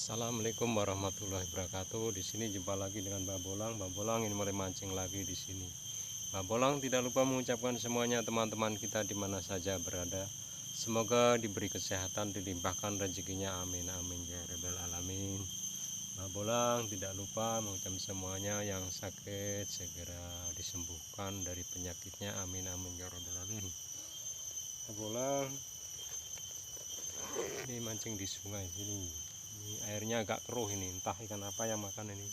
Assalamualaikum warahmatullahi wabarakatuh. Di sini jumpa lagi dengan Mbak Bolang. Mbak Bolang ini mulai mancing lagi di sini. Mbak Bolang tidak lupa mengucapkan semuanya teman-teman kita di mana saja berada. Semoga diberi kesehatan, dilimpahkan rezekinya. Amin amin ya rabbal alamin. Mbak Bolang tidak lupa mengucapkan semuanya yang sakit segera disembuhkan dari penyakitnya. Amin amin ya rabbal alamin. Mbak Bolang ini mancing di sungai sini. Ini airnya agak keruh ini, entah ikan apa yang makan ini.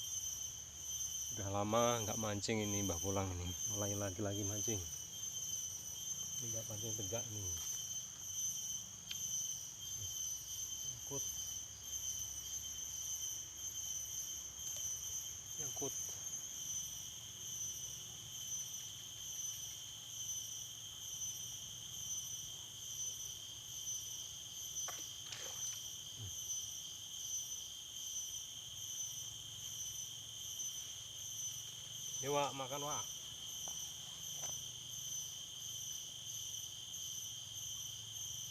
Udah lama nggak mancing ini Mbah Bolang ini, mulai lagi mancing. Ini nggak mancing tegak nih. Nyangkut, nyangkut. Ini Wak, makan Wak.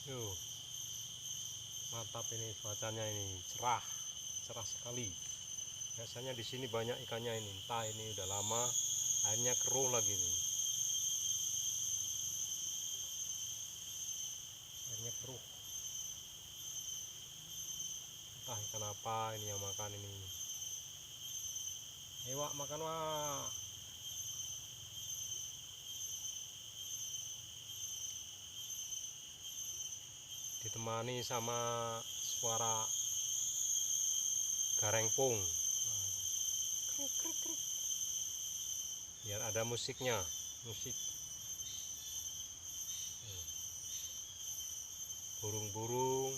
Yuh, mantap ini cuacanya ini, cerah, cerah sekali. Biasanya di sini banyak ikannya ini, entah ini udah lama, airnya keruh lagi nih. Airnya keruh. Entah ikan apa ini yang makan ini. Ayo Wak, makan Wak. Ditemani sama suara garengpung, krik, krik, krik. Biar ada musiknya, musik burung-burung.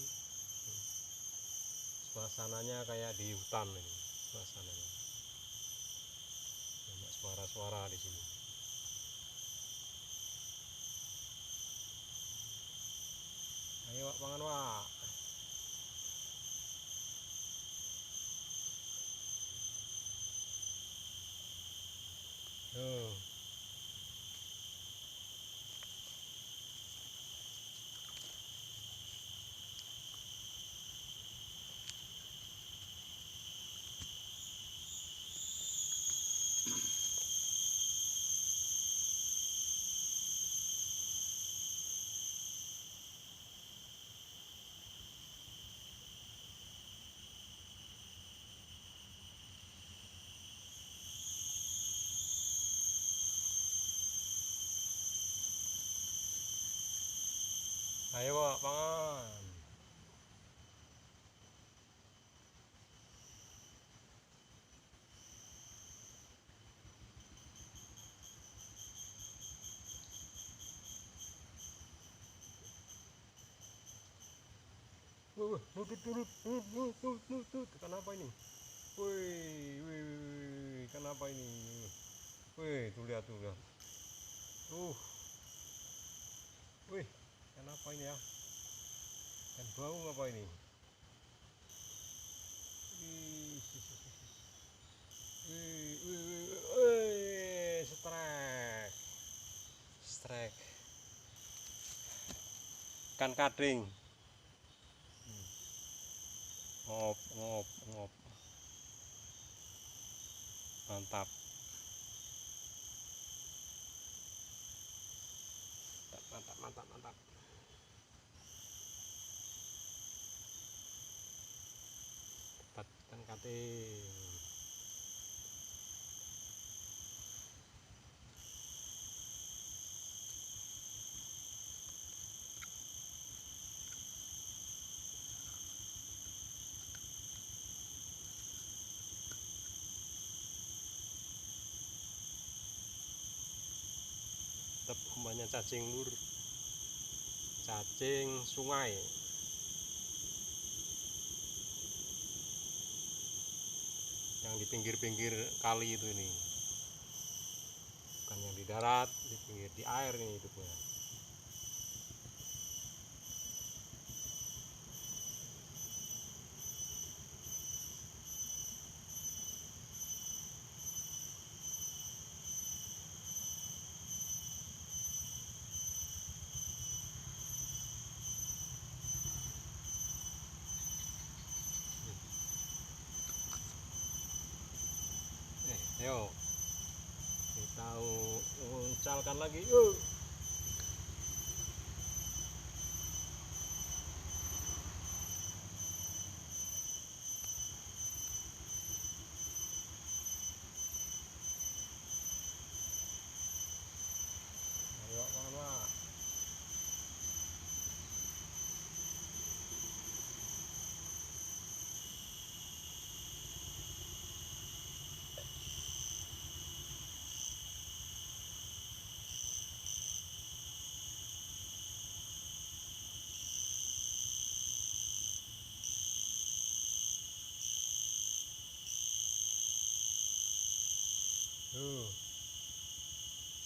Suasananya kayak di hutan ini, suasananya banyak suara-suara di sini. Ayo Wak, pangan Wak. Tuh. Ayo Wak, pangan. Nutut. Kenapa ini? Wih, kenapa ini? Wih, tuh lihat. Wih, kenapa ini ya? Kan bau apa ini? Strike. Ikan kading. Ngop. Mantap. Mantap. Dapat ikan kading. Tetap umpannya cacing lur, cacing sungai yang di pinggir-pinggir kali itu ini, bukan yang di darat, di pinggir di air ini hidupnya. Yo, kita uncalkan lagi yuk. Ayo mana?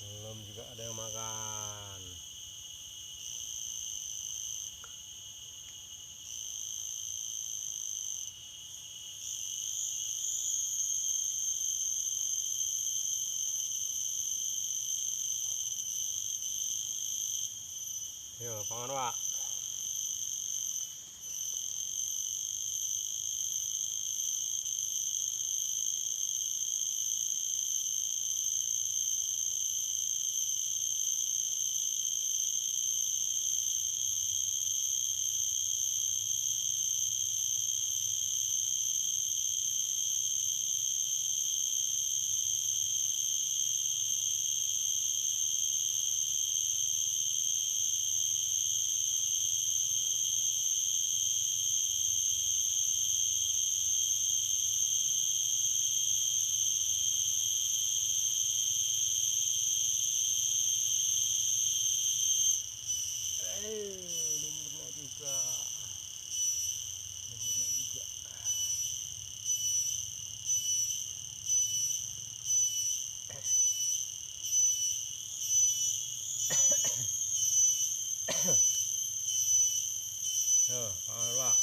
Belum juga ada yang makan. Yo, pangan Pak. Lumutnya juga. Lumutnya juga. Yo, pangan Pak.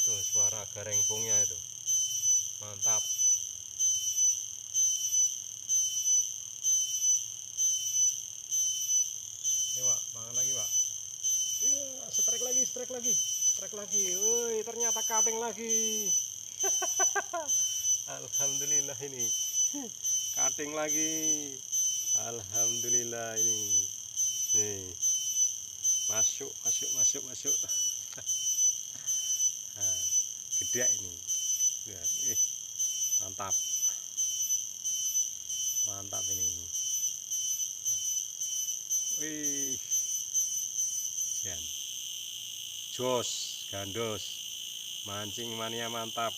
Tuh suara garengpungnya itu. Mantap. Ayo Pak, makan lagi Pak. Iya, strike lagi, strike lagi. Strike lagi. Woi, ternyata cutting lagi. Alhamdulillah ini. Cutting lagi. Alhamdulillah ini. Nih. Masuk, masuk, masuk, masuk. Nah, gede ini. Lihat, mantap. Mantap ini. Wih. Jan. Jos, gandos. Mancing mania mantap.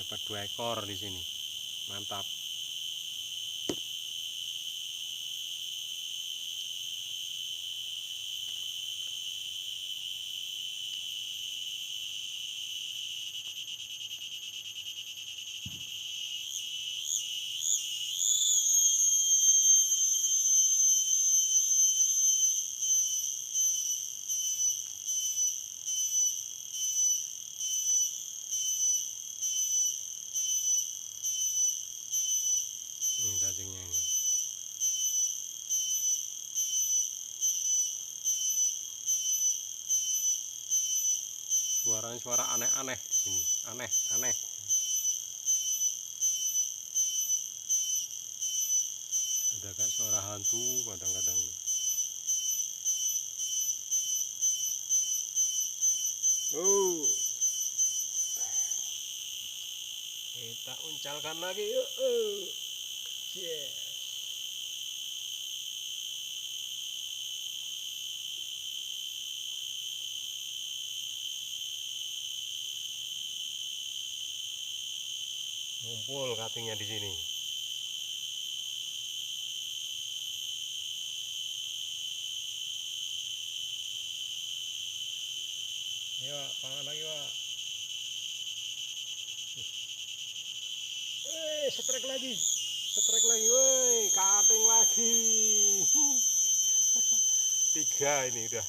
Dapat 2 ekor di sini. Mantap. Ini cacingnya ini. Suaranya suara aneh-aneh di sini. Aneh, aneh. Ada kayak suara hantu kadang-kadang. Oh, kita uncalkan lagi yuk. Yes. Ngumpul cuttingnya di sini. Ayo, pangan lagi, Pak. Strike lagi. Strike lagi, woi, cutting lagi. 3 ini udah.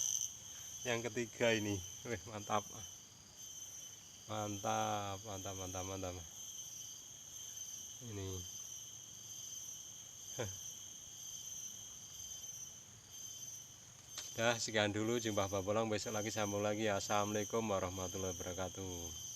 yang ketiga ini. Wih, mantap. Mantap, mantap, mantap, mantap. Ini. Dah, sekian dulu jumpa Babolang, besok lagi sambung lagi. Assalamualaikum warahmatullahi wabarakatuh.